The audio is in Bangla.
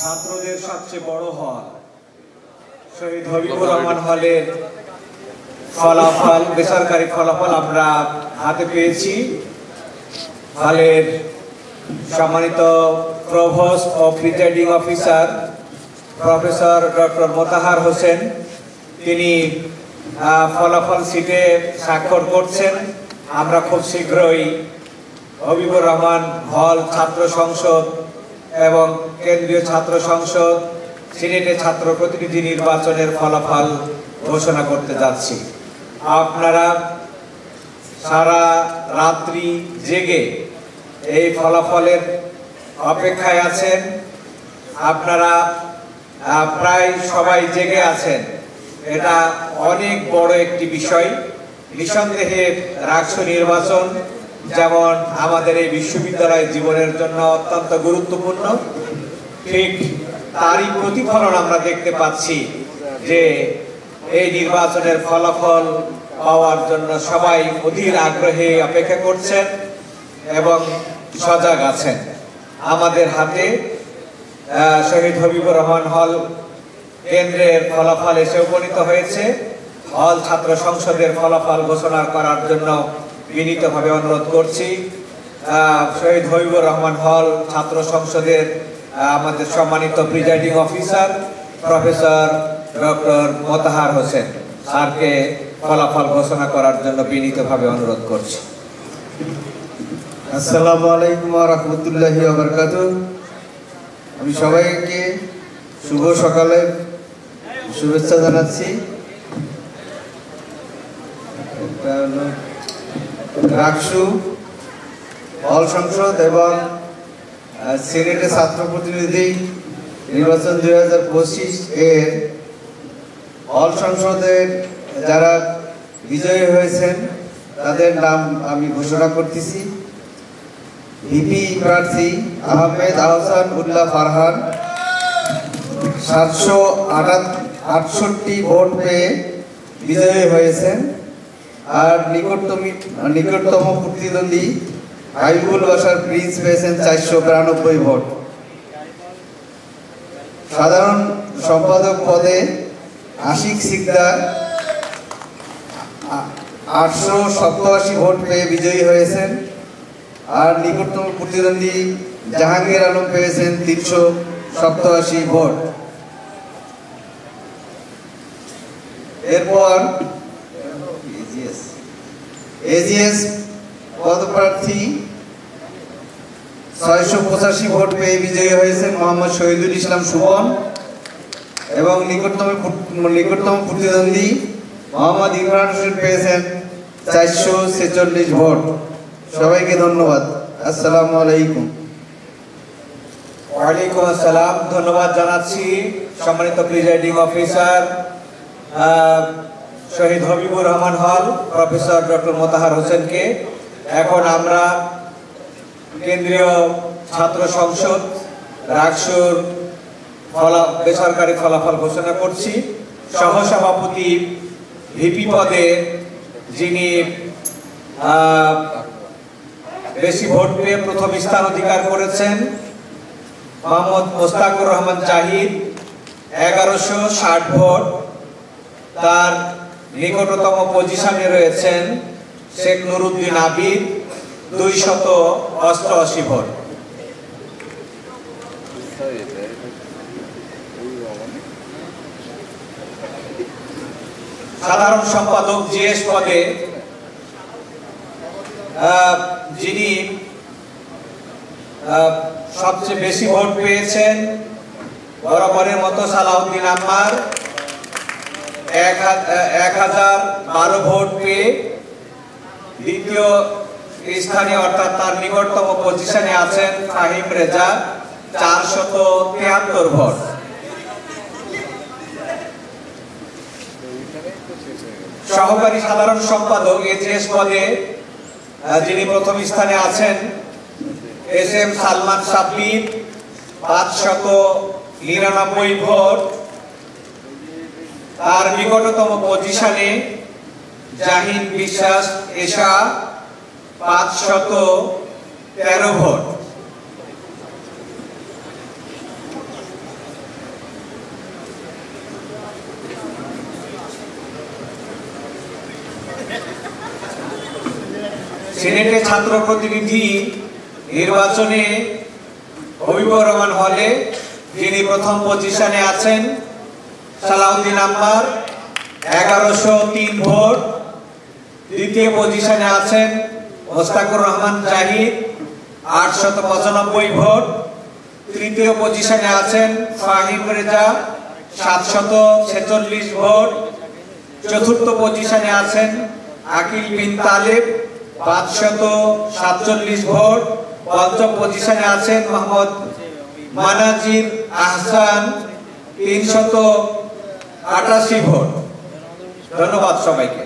ছাত্রদের সবচেয়ে বড় হল শহীদ হবিবুর রহমান হলের ফলাফল, বেসরকারি ফলাফল আমরা হাতে পেয়েছি। হলের সম্মানিত প্রভোস্ট ও presiding officer professor doctor Motahar Hossain তিনি ফলাফল শিটে স্বাক্ষর করছেন। আমরা খুব শীঘ্রই হবিবুর রহমান হল ছাত্র সংসদ এবং কেন্দ্রীয় ছাত্র সংসদ, সিনেটে ছাত্র প্রতিনিধি নির্বাচনের ফলাফল ঘোষণা করতে যাচ্ছি। আপনারা সারা রাত্রি জেগে এই ফলাফলের অপেক্ষায় আছেন। আপনারা প্রায় সবাই জেগে আছেন। এটা অনেক বড় একটি বিষয়। নিঃসন্দেহে রাষ্ট্র নির্বাচন যেমন আমাদের এই বিশ্ববিদ্যালয় জীবনের জন্য অত্যন্ত গুরুত্বপূর্ণ, ঠিক তারই প্রতিফলন আমরা দেখতে পাচ্ছি যে এই নির্বাচনের ফলাফল পাওয়ার জন্য সবাই অধীর আগ্রহে অপেক্ষা করছেন এবং সজাগ আছেন। আমাদের হাতে শহীদ হবিবুর রহমান হল কেন্দ্রের ফলাফল এসে উপনীত হয়েছে। হল ছাত্র সংসদের ফলাফল ঘোষণা করার জন্য বিনীতভাবে অনুরোধ করছি। শহীদ হবিবুর রহমান হল ছাত্র সংসদের আমাদের সম্মানিত presiding officer professor doctor Motahar Hossain স্যারকে ফলাফল ঘোষণা করার জন্য বিনীতভাবে অনুরোধ করছি। আসসালামু আলাইকুম ওয়া রাহমাতুল্লাহি ওয়া বারাকাতুহু। আমি সবাইকে শুভ সকালে শুভেচ্ছা জানাচ্ছি। রাকসু হল সংসদ এবং সিনেটে ছাত্র প্রতিনিধি নির্বাচন 2025 এর হল সংসদের যারা বিজয়ী হয়েছেন তাদের নাম আমি ঘোষণা করতেছি। ভিপি প্রার্থী আহমেদ আহসান উল্লাহ ফারহান 768 ভোট পেয়ে বিজয়ী হয়েছেন। আর নিকটতম প্রতিদ্বন্দ্বী হাবিবুল বাশার প্রিন্স পেয়েছেন 492 ভোট। সাধারণ সম্পাদক পদে আশিক সিকদার 887 ভোট পেয়ে বিজয়ী হয়েছেন। আর নিকটতম প্রতিদ্বন্দ্বী জাহাঙ্গীর আলম পেয়েছেন 387 ভোট। এরপর এজিএস পদপ্রার্থী 685 ভোট পেয়ে বিজয়ী হয়েছেন মোহাম্মদ শহীদুল ইসলাম সুমন এবং নিকটতম প্রতিদ্বন্দ্বী মোহাম্মদ ইমরান হোসেন পেয়েছেন 446 ভোট। সবাইকে ধন্যবাদ। আসসালামু আলাইকুম। ওয়ালাইকুম আসসালাম। ধন্যবাদ জানাচ্ছি সম্মানিত প্রিজাইডিং অফিসার শহীদ হবিবুর রহমান হল প্রফেসর ডক্টর মোতাহার হোসেনকে। এখন আমরা কেন্দ্রীয় ছাত্র সংসদ রাকসুর বেসরকারি ফলাফল ঘোষণা করছি। সহসভাপতি ভিপি পদে যিনি বেশি ভোট পেয়ে প্রথম স্থান অধিকার করেছেন মোহাম্মদ মোস্তাকুর রহমান জাহিদ 1160 ভোট। তার নিকটতম পজিশনে রয়েছেন শেখ নুরুদ্দিন আবিদ 288 ভোট। সাধারণ সম্পাদক জিএস পদে যিনি সবচেয়ে বেশি ভোট পেয়েছেন বরাবরের মতো সালাউদ্দিন আম্মার 1012 ভোট পেয়ে দ্বিতীয় স্থানে অর্থাৎ তার নিকটতম পজিশনে আছেন ফাহিম রেজা 473 ভোট। সহকারী সাধারণ সম্পাদক এজিএস পদে যিনি প্রথম স্থানে আছেন এস এম সালমান সাব্বির 599 ভোট। তার নিকটতম পজিশনে জাহিন বিশ্বাস এশা 513 ভোট। সিনেটে ছাত্র প্রতিনিধি নির্বাচনে হবিবুর রহমান হলে যিনি প্রথম পজিশনে আছেন সালাউদ্দিন আম্মার 1103 ভোট। দ্বিতীয় পজিশনে আছেন মোস্তাকুর রহমান জাহিদ 895 ভোট। তৃতীয় পজিশনে আছেন ফাহিম রেজা 746 ভোট। চতুর্থ পজিশনে আছেন আকিল বিন তালেব 547 ভোট। পঞ্চম পজিশনে আছেন মোহাম্মদ মানাজির আহসান 388 ভোট। ধন্যবাদ সবাইকে।